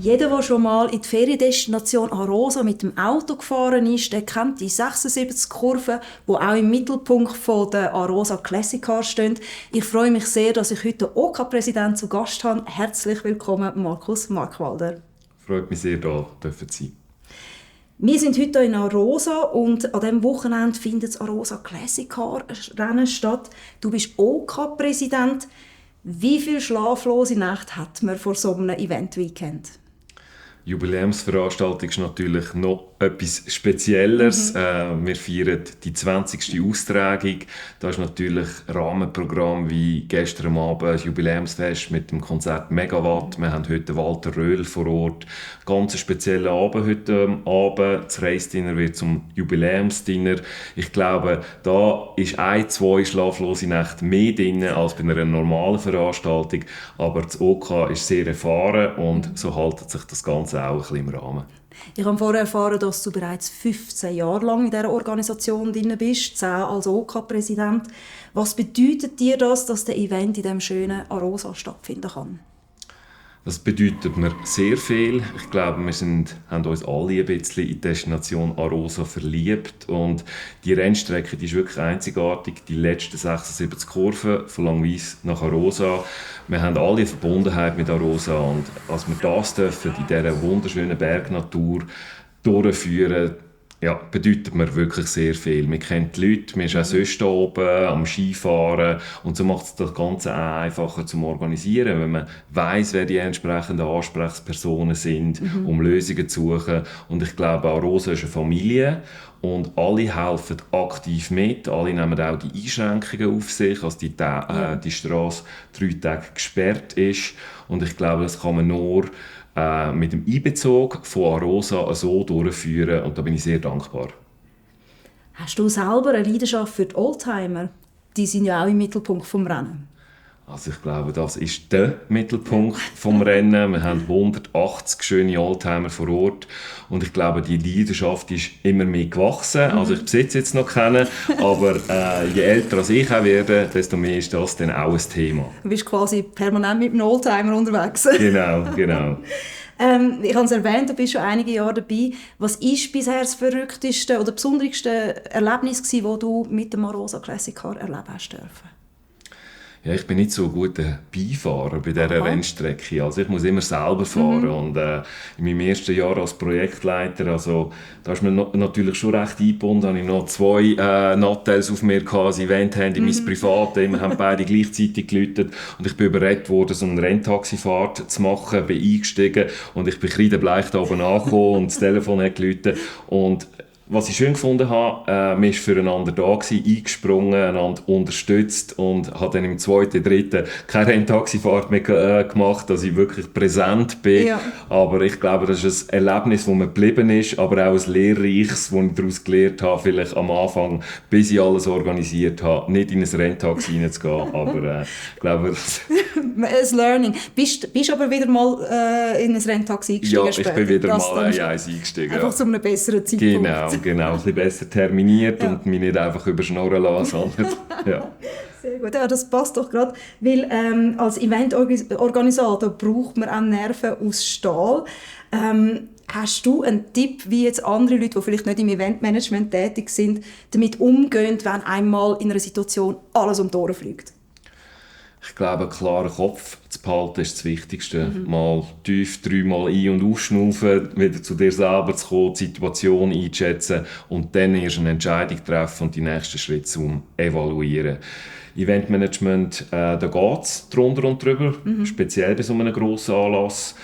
Jeder, der schon mal in die Feriendestination Arosa mit dem Auto gefahren ist, der kennt die 76 Kurven, die auch im Mittelpunkt der Arosa Classic Car stehen. Ich freue mich sehr, dass ich heute den OK-Präsidenten zu Gast habe. Herzlich willkommen, Markus Markwalder. Freut mich sehr, da dürfen zu sein. Wir sind heute in Arosa und an diesem Wochenende findet das Arosa Classic Car Rennen statt. Du bist OK-Präsident. Wie viele schlaflose Nächte hat man vor so einem Event-Weekend? Jubiläumsveranstaltung ist natürlich noch etwas Spezielleres. Wir feiern die 20. Austragung. Da ist natürlich Rahmenprogramm wie gestern Abend das Jubiläumsfest mit dem Konzert Megawatt. Wir haben heute Walter Röhl vor Ort. Ganz spezieller Abend heute Abend. Das Race-Dinner wird zum Jubiläumsdinner. Ich glaube, da ist 1-2 schlaflose Nächte mehr drin als bei einer normalen Veranstaltung. Aber das OK ist sehr erfahren und so haltet sich das Ganze auch ein bisschen im Rahmen. Ich habe vorher erfahren, dass du bereits 15 Jahre lang in dieser Organisation drin bist, 10 als OK-Präsident. Was bedeutet dir das, dass der Event in diesem schönen Arosa stattfinden kann? Das bedeutet mir sehr viel. Ich glaube, wir haben uns alle ein bisschen in die Destination Arosa verliebt. Und die Rennstrecke die ist wirklich einzigartig. Die letzten 76 Kurven von Langwies nach Arosa. Wir haben alle eine Verbundenheit mit Arosa. Und als wir das dürfen, in dieser wunderschönen Bergnatur durchführen, ja, bedeutet mir wirklich sehr viel. Wir kennen die Leute, wir sind auch sonst hier oben am Skifahren und so macht es das Ganze auch einfacher zum Organisieren, wenn man weiss, wer die entsprechenden Ansprechpersonen sind, um Lösungen zu suchen. Und ich glaube, Arosa ist eine Familie und alle helfen aktiv mit, alle nehmen auch die Einschränkungen auf sich, als die Strasse 3 Tage gesperrt ist. Und ich glaube, das kann man nur mit dem Einbezug von Arosa so durchführen und da bin ich sehr dankbar. Hast du selber eine Leidenschaft für die Oldtimer? Die sind ja auch im Mittelpunkt des Rennens. Also ich glaube, das ist der Mittelpunkt des Rennen. Wir haben 180 schöne Oldtimer vor Ort und ich glaube, die Leidenschaft ist immer mehr gewachsen. Also ich besitze jetzt noch keinen, aber je älter als ich auch werde, desto mehr ist das dann auch ein Thema. Du bist quasi permanent mit einem Oldtimer unterwegs. Genau. Ich habe es erwähnt, du bist schon einige Jahre dabei. Was war bisher das verrückteste oder besonderste Erlebnis, das du mit dem Arosa Classic Car erleben hast dürfen? Ja, ich bin nicht so ein guter Beifahrer bei dieser Rennstrecke. Also ich muss immer selber fahren. Und in meinem ersten Jahr als Projektleiter, also, da ist mir natürlich schon recht eingebunden. Da hatte ich noch 2 Nattels auf mir gehabt, das Event-Handy, mein Privates. Wir haben beide gleichzeitig geläutet. Und ich bin überredet worden, so eine Renntaxifahrt zu machen. Bin eingestiegen und ich bin kreidebleich da oben angekommen und das Telefon hat geläutet. Und was ich schön gefunden habe, man war füreinander da gewesen, eingesprungen, einander unterstützt und habe dann im 2., 3. keine Renntaxifahrt mehr gemacht, dass ich wirklich präsent bin. Ja. Aber ich glaube, das ist ein Erlebnis, das mir geblieben ist, aber auch ein lehrreiches, das ich daraus gelernt habe, vielleicht am Anfang, bis ich alles organisiert habe, nicht in ein Renntaxi reinzugehen, aber ich glaube... ein Learning. Bist aber wieder mal in ein Renntaxi eingestiegen? Ja, ich bin wieder mal in eins eingestiegen. Einfach zu einem besseren Zeitpunkt. Genau, ein bisschen besser terminiert und mich nicht einfach überschnorren lassen. Ja. Sehr gut, ja, das passt doch gerade, weil als Eventorganisator braucht man auch Nerven aus Stahl. Hast du einen Tipp, wie jetzt andere Leute, die vielleicht nicht im Eventmanagement tätig sind, damit umgehen, wenn einmal in einer Situation alles um die Ohren fliegt? Ich glaube, einen klaren Kopf zu behalten ist das Wichtigste. Mal tief 3-mal ein- und ausschnaufen, wieder zu dir selber zu kommen, die Situation einschätzen und dann erst eine Entscheidung treffen und die nächsten Schritte zum Evaluieren. Eventmanagement, da geht es drunter und drüber, speziell bei so einem grossen Anlass.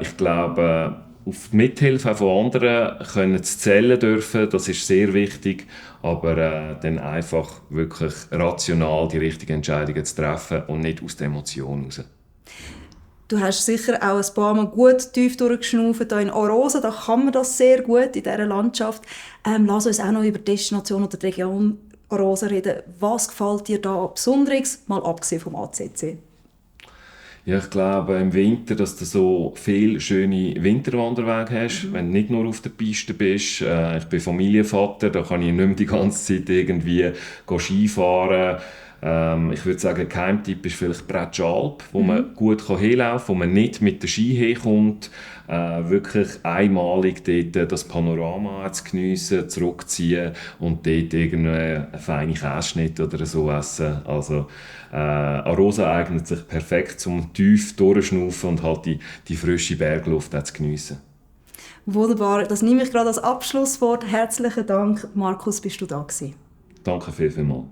Ich glaube, auf die Mithilfe von anderen können zu zählen dürfen, das ist sehr wichtig, aber dann einfach wirklich rational die richtigen Entscheidungen zu treffen und nicht aus der Emotion heraus. Du hast sicher auch ein paar Mal gut tief durchgeschnaufen hier in Arosa, da kann man das sehr gut in dieser Landschaft. Lass uns auch noch über die Destination oder die Region Arosa reden. Was gefällt dir da Besonderes, mal abgesehen vom ACC? Ja, ich glaube im Winter, dass du so viele schöne Winterwanderwege hast, wenn du nicht nur auf der Piste bist. Ich bin Familienvater, da kann ich nicht mehr die ganze Zeit irgendwie Skifahren. Ich würde sagen, Geheimtipp ist vielleicht Bretschalp, wo man gut hinlaufen kann, wo man nicht mit der Ski herkommt. Wirklich einmalig dort das Panorama zu geniessen, zurückziehen und dort eine feine Käseschnitte oder so essen. Also Arosa eignet sich perfekt zum tief durchschnaufen und halt die frische Bergluft auch zu geniessen. Wunderbar, das nehme ich gerade als Abschlusswort. Herzlichen Dank, Markus, bist du da gewesen. Danke vielmals.